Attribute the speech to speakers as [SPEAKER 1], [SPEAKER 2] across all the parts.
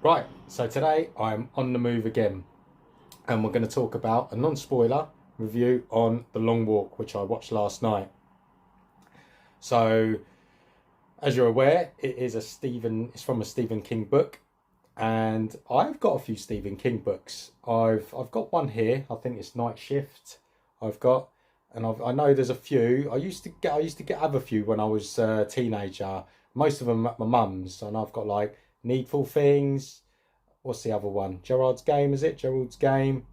[SPEAKER 1] Right, so today I'm on the move again, and we're going to talk about a non-spoiler review on The Long Walk, which I watched last night. So, as you're aware, it's from a Stephen King book, and I've got a few Stephen King books. I've got one here. I think it's Night Shift. I know there's a few. I used to get other few when I was a teenager. Most of them at my mum's, and I've got like Needful Things. What's the other one? Gerald's Game, is it? Gerald's Game.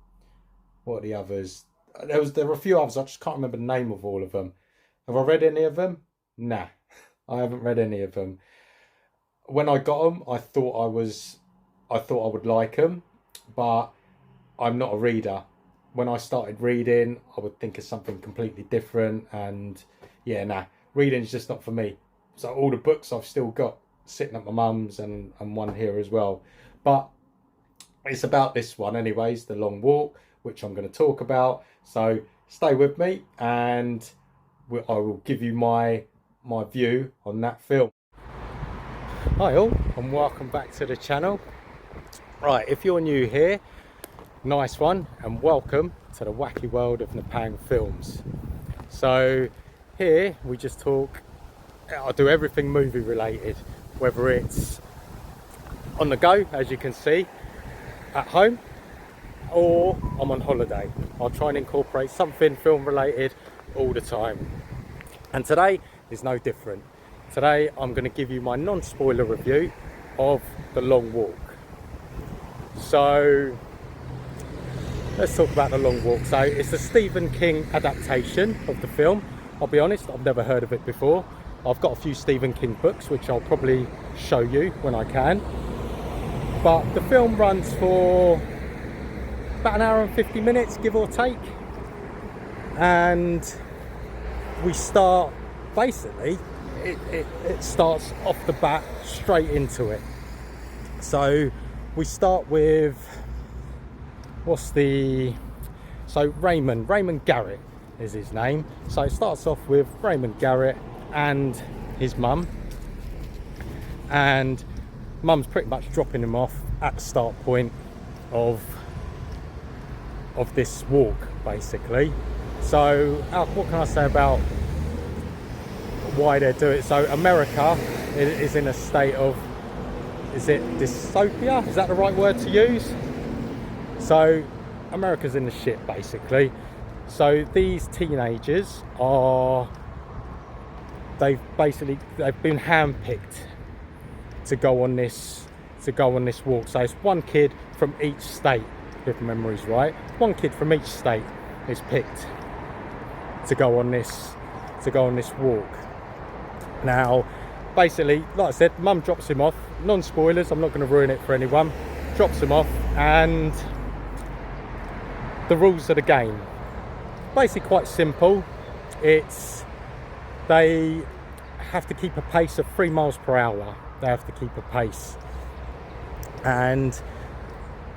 [SPEAKER 1] What are the others? There were a few others. I just can't remember the name of all of them. Have I read any of them? Nah, I haven't read any of them. When I got them, I thought I would like them, but I'm not a reader. When I started reading, I would think of something completely different, and yeah, nah, reading's just not for me. So all the books I've still got sitting at my mum's and one here as well. But it's about this one anyways, The Long Walk, which I'm going to talk about. So stay with me and I will give you my view on that film. Hi all, and welcome back to the channel. Right, if you're new here, nice one, and welcome to the wacky world of Napang Films. So here we just talk, I do everything movie related, whether it's on the go, as you can see, at home, or I'm on holiday. I'll try and incorporate something film related all the time. And today is no different. Today I'm going to give you my non-spoiler review of The Long Walk. So let's talk about The Long Walk. So it's a Stephen King adaptation of the film. I'll be honest, I've never heard of it before. I've got a few Stephen King books, which I'll probably show you when I can. But the film runs for about an hour and 50 minutes, give or take. And we start, basically, it starts off the bat straight into it. So we start with, Raymond Garrett is his name. So it starts off with Raymond Garrett and his mum, and mum's pretty much dropping him off at the start point of this walk, basically. So what can I say about why they do it? So America is in a state of, is it dystopia? Is that the right word to use? So America's in the shit, basically. So these teenagers they've been handpicked to go on this walk. So it's one kid from each state, if memory's right. One kid from each state is picked to go on this walk. Now, basically, like I said, mum drops him off. Non-spoilers, I'm not going to ruin it for anyone. Drops him off, and the rules of the game, basically quite simple. They have to keep a pace of 3 miles per hour. They have to keep a pace, and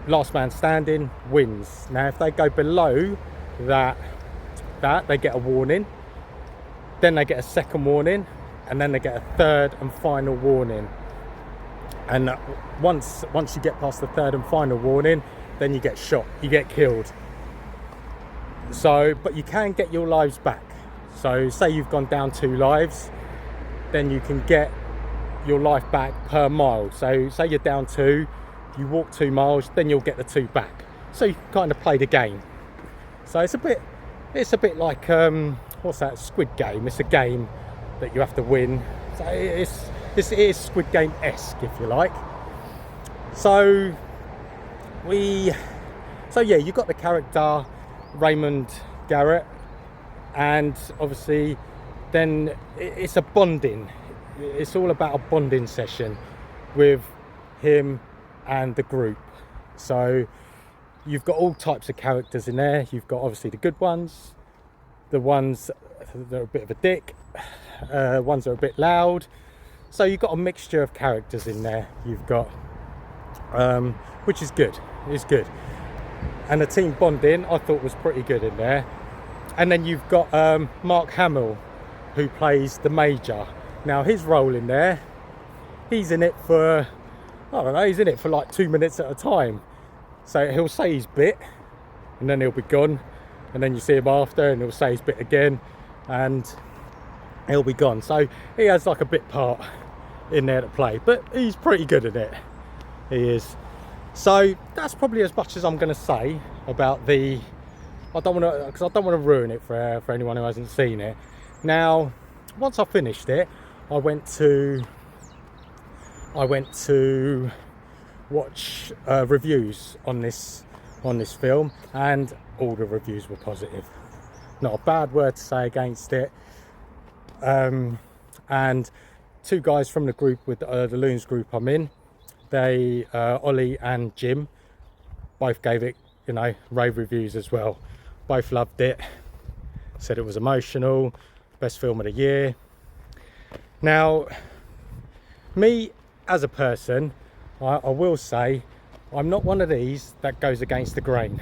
[SPEAKER 1] last man standing wins. Now if they go below that they get a warning, then they get a second warning, and then they get a third and final warning. And once you get past the third and final warning, then you get shot, you get killed. So, but you can get your lives back. So say you've gone down 2 lives, then you can get your life back per mile. So say you're down 2, you walk 2 miles, then you'll get the 2 back. So you can kind of play the game. So it's a bit like what's that, Squid Game. It's a game that you have to win. So it is Squid Game-esque, if you like. So yeah, you got the character Raymond Garrett, and obviously then it's a bonding. It's all about a bonding session with him and the group. So you've got all types of characters in there. You've got obviously the good ones, the ones that are a bit of a dick, ones that are a bit loud. So you've got a mixture of characters in there. You've got which is good. It's good. And the team bonding I thought was pretty good in there. And then you've got Mark Hamill, who plays the Major. Now his role in there, he's in it for I don't know, he's in it for like 2 minutes at a time. So he'll say his bit and then he'll be gone, and then you see him after and he'll say his bit again and he'll be gone. So he has like a bit part in there to play, but he's pretty good at it. He is. So that's probably as much as I'm going to say about the, I don't want to, because I don't want to ruin it for anyone who hasn't seen it. Now, once I finished it, I went to watch reviews on this film, and all the reviews were positive. Not a bad word to say against it. And two guys from the group, with the Loons group I'm in, they Ollie and Jim, both gave it, you know, rave reviews as well. Both loved it, said it was emotional, best film of the year. Now, me as a person, I will say I'm not one of these that goes against the grain.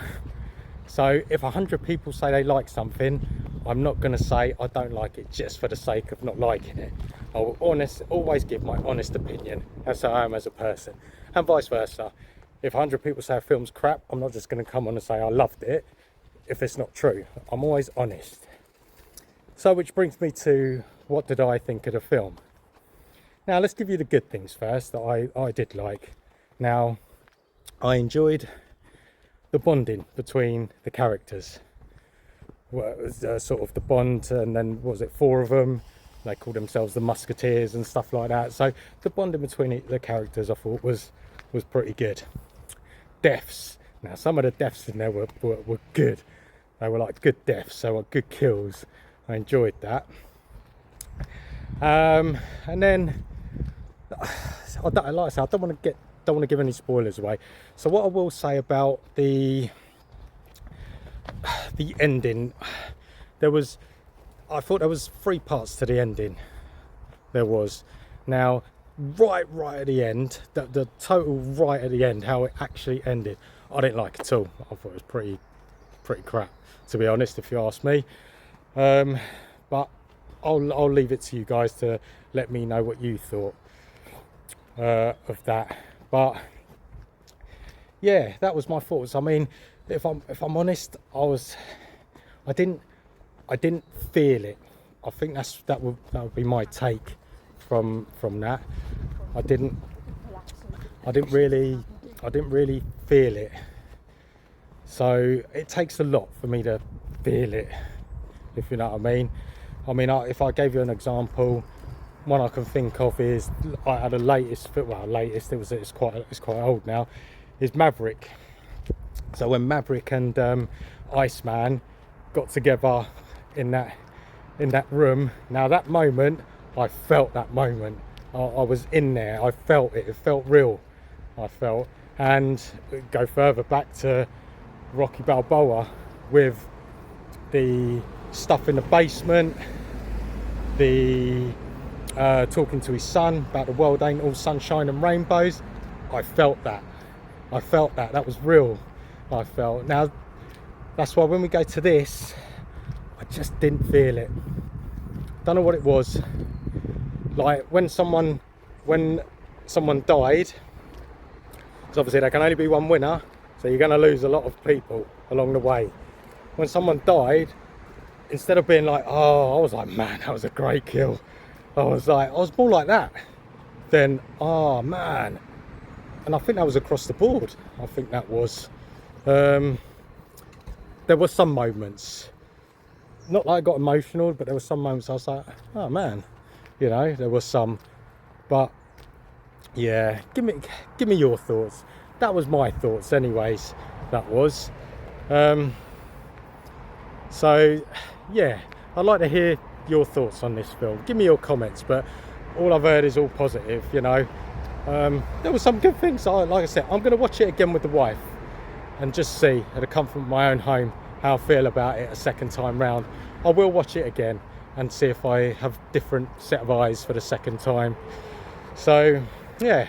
[SPEAKER 1] So if 100 people say they like something, I'm not going to say I don't like it just for the sake of not liking it. I will always give my honest opinion. That's how I am as a person, and vice versa. If 100 people say a film's crap, I'm not just going to come on and say I loved it if it's not true. I'm always honest. So which brings me to, what did I think of the film? Now let's give you the good things first that I did like. Now, I enjoyed the bonding between the characters. Well, it was sort of the bond, and then what was it, 4 of them? They called themselves the Musketeers and stuff like that. So the bonding between the characters, I thought was pretty good. Deaths. Now some of the deaths in there were good. They were like good deaths, so like good kills. I enjoyed that. And then, like I said, I don't want to give any spoilers away. So what I will say about the ending, I thought there was 3 parts to the ending. There was. Now, right at the end, the total right at the end, how it actually ended, I didn't like at all. I thought it was pretty crap, to be honest, if you ask me. But I'll leave it to you guys to let me know what you thought of that. But yeah, that was my thoughts. I mean, if I'm honest, I didn't feel it. I think that would be my take from that. I didn't really feel it. So it takes a lot for me to feel it, if you know what I mean. I mean, if I gave you an example, one I can think of is, I had it's quite old now, is Maverick. So when Maverick and Iceman got together in that room, now that moment, I felt that moment. I was in there, I felt it felt real. And go further back to Rocky Balboa with the stuff in the basement, the talking to his son about the world ain't all sunshine and rainbows. I felt that. That was real. Now that's why when we go to this, I just didn't feel it. Don't know what it was. Like when someone died, because obviously there can only be one winner, so you're going to lose a lot of people along the way. When someone died, instead of being like, oh, I was like, man, that was a great kill, I was more like that than, oh man. And I think that was across the board. I think that was, there were some moments, not like I got emotional, but there were some moments I was like, oh man, you know, there was some. But yeah, give me your thoughts. That was my thoughts anyways. That was so yeah, I'd like to hear your thoughts on this film. Give me your comments, but all I've heard is all positive, you know. There were some good things. Like I said, I'm going to watch it again with the wife and just see, at the comfort of my own home, how I feel about it a second time round. I will watch it again and see if I have different set of eyes for the second time. So yeah,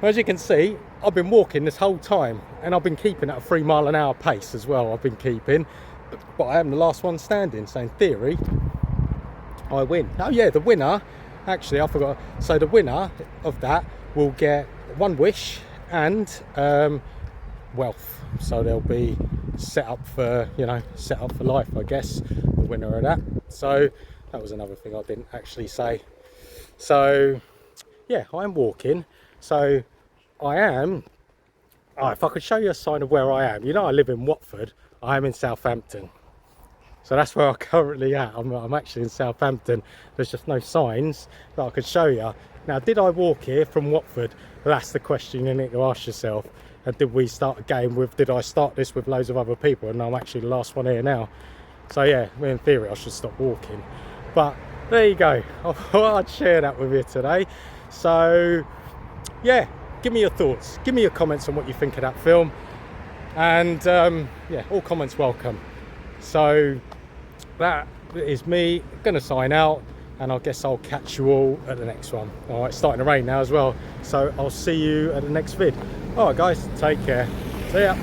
[SPEAKER 1] as you can see, I've been walking this whole time and I've been keeping at a 3 mile an hour pace as well. I've been keeping, but I am the last one standing, so in theory I win. Oh yeah, the winner, actually I forgot, so the winner of that will get one wish and wealth. So they'll be set up for, you know, set up for life, I guess, the winner of that. So that was another thing I didn't actually say. So yeah, I'm walking. So I am, if I could show you a sign of where I am, you know, I live in Watford. I am in Southampton. So that's where I'm currently at. I'm actually in Southampton. There's just no signs that I could show you. Now, did I walk here from Watford? Well, that's the question you need to ask yourself. And did we start a game with, did I start this with loads of other people? And I'm actually the last one here now. So yeah, in theory, I should stop walking. But there you go. I thought I'd share that with you today. So yeah, give me your thoughts. Give me your comments on what you think of that film. And yeah, all comments welcome. So that is me gonna sign out, and I guess I'll catch you all at the next one. All right, it's starting to rain now as well, so I'll see you at the next vid. All right guys, take care, see ya.